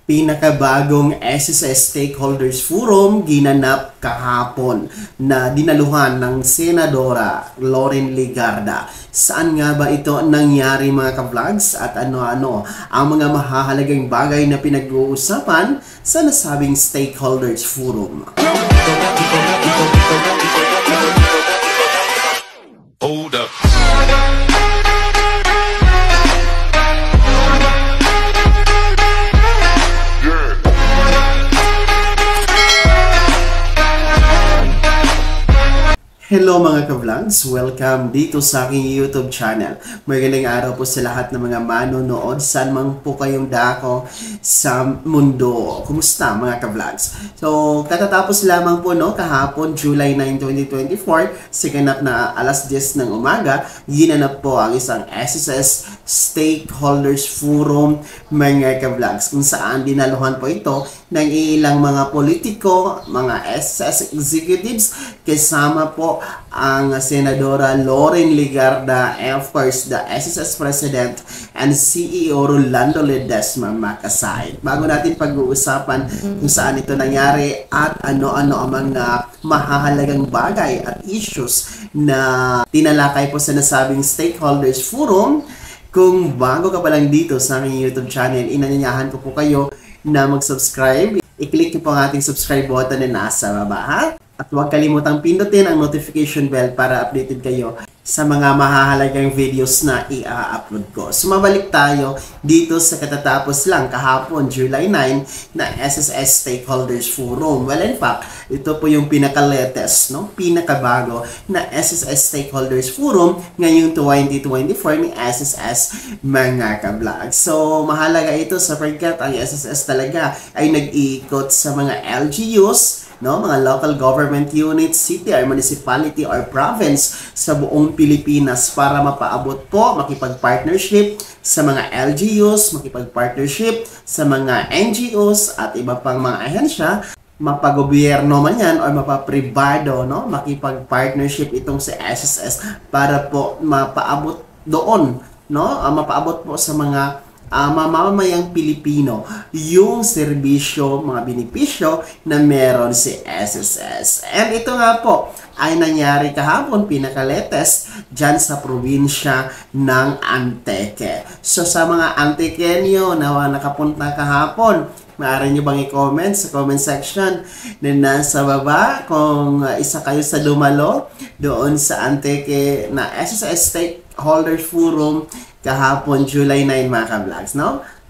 Pinakabagong SSS Stakeholders Forum ginanap kahapon na dinaluhan ng Senadora Loren Legarda. Saan nga ba ito nangyari mga ka-vlogs at ano-ano ang mga mahahalagang bagay na pinag-uusapan sa nasabing Stakeholders Forum? Hold up. Hello mga ka-vlogs! Welcome dito sa aking YouTube channel. Magandang araw po sa lahat ng mga manonood saan man po kayong dako sa mundo. Kumusta mga ka-vlogs? So, katatapos lamang po kahapon, July 9, 2024, sa ganap na alas 10 ng umaga, ginanap po ang isang SSS Stakeholders Forum mga ka-vlogs kung saan dinaluhan po ito ng ilang mga politiko, mga SSS executives, kasama po ang Senadora Loren Legarda and of course the SSS President and CEO Rolando Ledesma Makasay. Bago natin pag-uusapan kung saan ito nangyari at ano-ano ang mga mahahalagang bagay at issues na tinalakay po sa nasabing Stakeholders Forum, kung bago ka pa lang dito sa aking YouTube channel, inanyayahan ko po kayo na mag-subscribe. I-click niyo po ang ating subscribe button na nasa baba, ha? At huwag kalimutang pindutin ang notification bell para updated kayo sa mga mahahalagang videos na i-upload ko. Sumabalik tayo dito sa katatapos lang kahapon, July 9, na SSS Stakeholders Forum. Well, in fact, ito po yung pinaka-latest, pinakabago na SSS Stakeholders Forum ngayong 2024 ni SSS mga ka-vlog. So, mahalaga ito sapagkat ang SSS talaga ay nag-iikot sa mga LGUs, mga local government units, city or municipality or province sa buong Pilipinas para mapaabot po, makipag-partnership sa mga LGUs, makipag-partnership sa mga NGOs at iba pang mga ahensya, mapagobyerno man yan or mapapribado, makipag-partnership itong si SSS para po mapaabot doon, mapaabot po sa mga mamamayang Pilipino yung serbisyo, mga benepisyo na meron si SSS. And ito nga po ay nangyari kahapon, pinaka-latest dyan sa probinsya ng Antique. So sa mga Antiqueño na nakapunta kahapon, maaari nyo bang i-comment sa comment section na nasa baba kung isa kayo sa dumalo doon sa Antique na SSS Stakeholders Forum kahapon, July 9 mga ka-vlogs,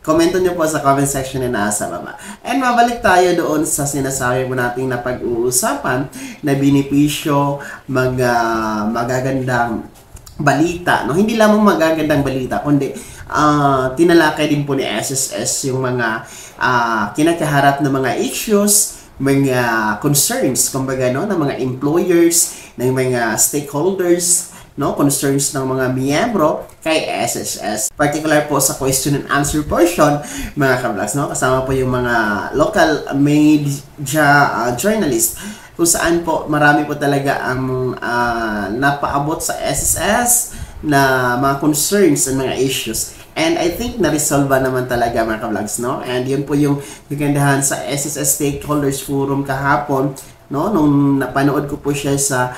Komento nyo po sa comment section na nasa baba. And mabalik tayo doon sa sinasabi mo nating na pag-uusapan na benepisyo, magagandang balita. Hindi lamang magagandang balita, kundi tinalakay din po ni SSS yung mga kinakaharap na mga issues, mga concerns, kumbaga, ng mga employers, ng mga stakeholders, concerns ng mga miyembro kay SSS. Particular po sa question and answer portion, mga ka-vlogs, kasama po yung mga local media journalist, kung saan po marami po talaga ang napaabot sa SSS na mga concerns and mga issues. And I think na-resolve naman talaga mga ka-vlogs, And yun po yung kagandahan sa SSS Stakeholders Forum kahapon, nung napanood ko po siya sa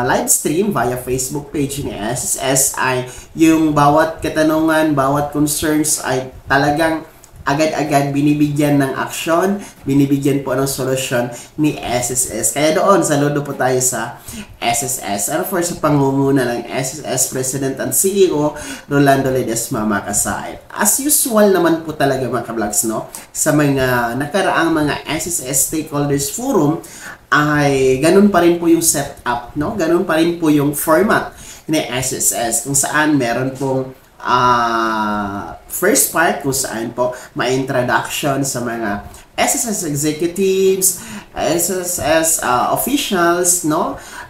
live stream via Facebook page ni SSS, ay yung bawat katanungan, bawat concerns ay talagang agad-agad binibigyan ng aksyon, binibigyan po ng solusyon ni SSS. Kaya doon, saludo po tayo sa SSS. And of course, sa pangunguna ng SSS President and CEO Rolando Ledesma Makasay. As usual naman po talaga mga ka-vlogs, sa mga nakaraang mga SSS Stakeholders Forum, ay ganun pa rin po yung setup, ganun pa rin po yung format ni SSS, kung saan meron pong first part kung saan po ma-introduction sa mga SSS executives, SSS officials,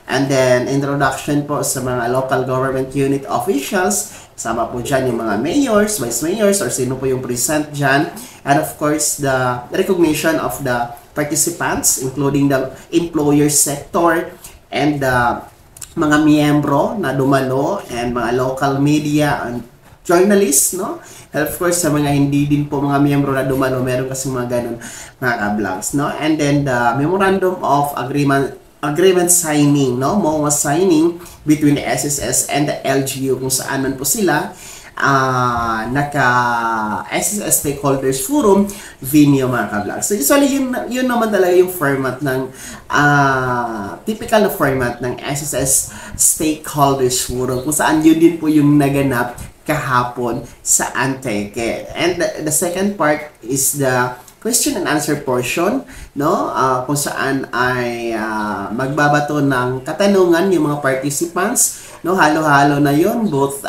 and then introduction po sa mga local government unit officials, sama po dyan yung mga mayors, vice mayors, or sino po yung present dyan, and of course the recognition of the participants, including the employer sector and the mga miyembro na dumalo and mga local media and journalists, And of course, sa mga hindi din po mga miyembro na dumalo, meron kasi mga ganun mga ka-vlogs, no? And then the memorandum of agreement signing, no? MOA signing between the SSS and the LGU kung saan man po sila naka SSS Stakeholders Forum venue mga ka-vlog. So usually yun naman talaga yung format ng typical na format ng SSS Stakeholders Forum kung saan yun din po yung naganap kahapon sa Antique. And the second part is the question and answer portion, no? Kung saan ay magbabato ng katanungan yung mga participants, no? Halo-halo na yon, both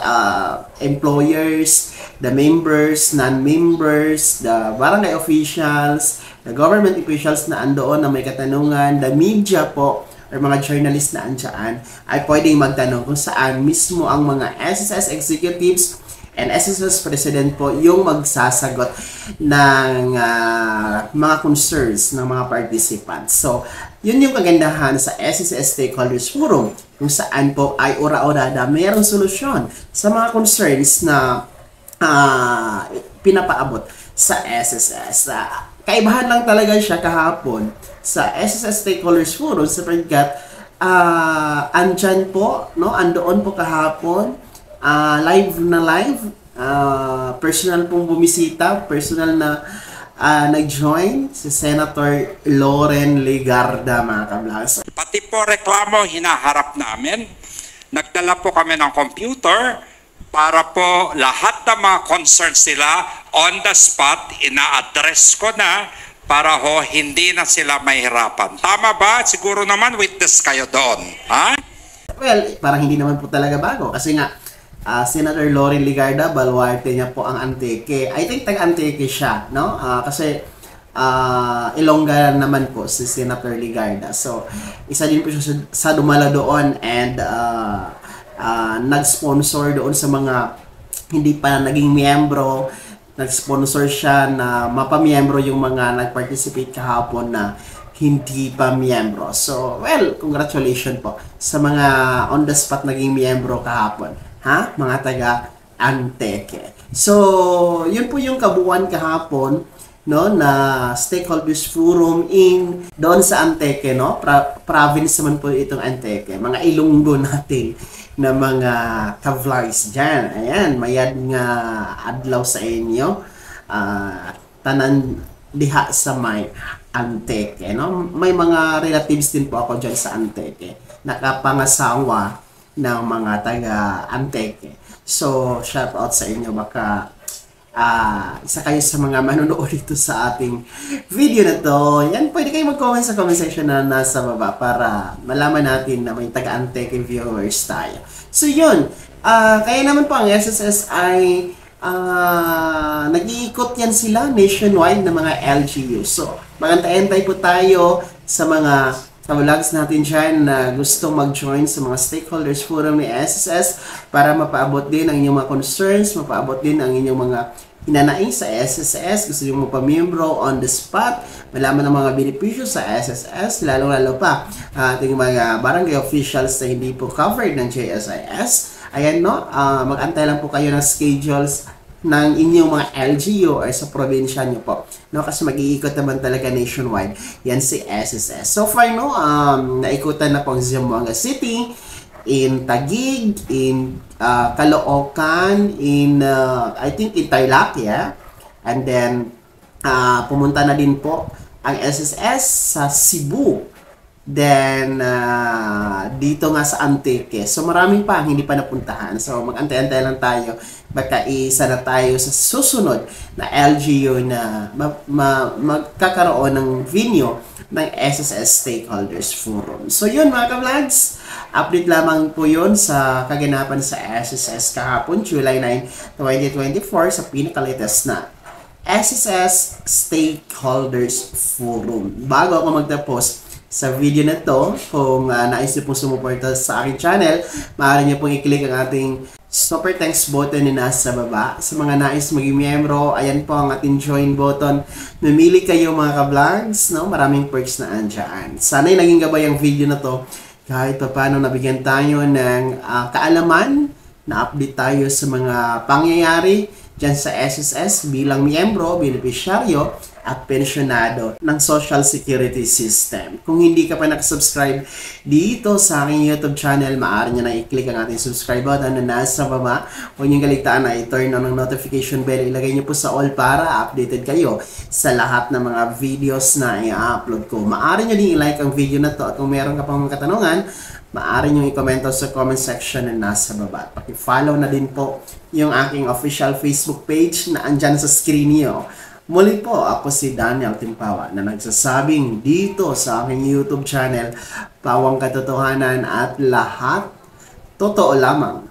employers, the members, non-members, the barangay officials, the government officials na andoon na may katanungan, the media po, or mga journalists na andyan, ay pwedeng magtanong kung saan mismo ang mga SSS executives and SSS President po yung magsasagot ng mga concerns ng mga participants. So, yun yung kagandahan sa SSS Stakeholders Forum kung saan po ay ura-urada mayroong solusyon sa mga concerns na pinapaabot sa SSS. Kaibahan lang talaga siya kahapon sa SSS Stakeholders Forum sapagkat andyan po, no? Andoon po kahapon, live, personal pong bumisita, personal na nag-join si Senator Loren Legarda mga ka-vlogs. Pati po reklamo hinaharap namin. Nagdala po kami ng computer para po lahat ng mga concerns nila on the spot, ina-address ko na para ho hindi na sila mahirapan. Tama ba? Siguro naman witness kayo doon. Ha? Well, parang hindi naman po talaga bago kasi nga Senator Loren Legarda, baluarte niya po ang Antique. I think tag-Antique siya, no? Kasi Ilongga naman po si Senator Legarda. So, isa din po siya sa dumala doon and nag-sponsor doon sa mga hindi pa naging miyembro. Nag-sponsor siya na mapamiyembro yung mga nag-participate kahapon na hindi pa miyembro. So, well, congratulations po sa mga on the spot naging miyembro kahapon. Ha? Mga taga Antique. So, yun po yung kabuuan kahapon, no, na Stakeholders Forum in doon sa Antique, no? Province naman po itong Antique. Mga Ilonggo natin na mga ka-vlogs dyan. Ayan, mayad nga adlaw sa inyo. Tanan diha sa may Antique, no? May mga relatives din po ako dyan sa Antique. Nakapangasawa ng mga taga Antique. So, shout out sa inyo. Baka isa kayo sa mga manonood dito sa ating video na to. Yan, pwede kayo mag-comment sa comment section na nasa baba para malaman natin na may taga Antique viewers tayo. So, yun. Kaya naman po ang SSS ay nag-iikot yan sila nationwide ng mga LGU. So, magantay-antay po tayo sa mga ka-vlogs natin dyan na gusto mag-join sa mga Stakeholders Forum ni SSS para mapaabot din ang inyong mga concerns, mapaabot din ang inyong mga hinanaing sa SSS, gusto nyo mapamiyembro on the spot, malaman ang mga benepisyo sa SSS, lalo-lalo pa ating mga barangay officials na hindi po covered ng JSIS. Ayan, no, mag-antay lang po kayo ng schedules ng inyong mga LGU or sa probinsya nyo po, no? Kasi mag-iikot naman talaga nationwide yan si SSS. So far, no, naikutan na po ang Zamboanga City, in Taguig, in Caloocan, in I think in Tarlac, yeah? And then pumunta na din po ang SSS sa Cebu. Then, dito nga sa Antique. So, maraming pa ang hindi pa napuntahan. So, mag-antay-antay lang tayo. Baka isa na tayo sa susunod na LGU na magkakaroon ng venue ng SSS Stakeholders Forum. So, yun mga ka-vlogs. Update lamang po yun sa kaganapan sa SSS kahapon, July 9, 2024 sa pinaka-latest na SSS Stakeholders Forum. Bago ako magtapos sa video na to, kung nais niyo pong sumuporta sa aking channel, maaari niyo pong i-click ang ating super thanks button na nasa baba. Sa mga nais maging miyembro, ayan po ang ating join button. Mamili kayo mga ka-vlogs, no? Maraming perks na andyan. Sana'y naging gabay ang video na to kahit pa paano nabigyan tayo ng kaalaman, na update tayo sa mga pangyayari dyan sa SSS bilang miyembro, benepisyaryo, at pensyonado ng Social Security System. Kung hindi ka pa nakasubscribe dito sa aking YouTube channel, maaari nyo na i-click ang ating subscribe button na nasa baba. Huwag nyo kaligtaan na i-turn on ang notification bell. Ilagay nyo po sa all para updated kayo sa lahat ng mga videos na i-upload ko. Maaari nyo din i-like ang video na to at kung meron ka pang mga katanungan, maaari nyo i-komento sa comment section na nasa baba. Paki-follow na din po yung aking official Facebook page na andyan sa screen niyo. Muli po, ako si Daniel Timpawa na nagsasabing dito sa aking YouTube channel, pawang katotohanan at lahat totoo lamang.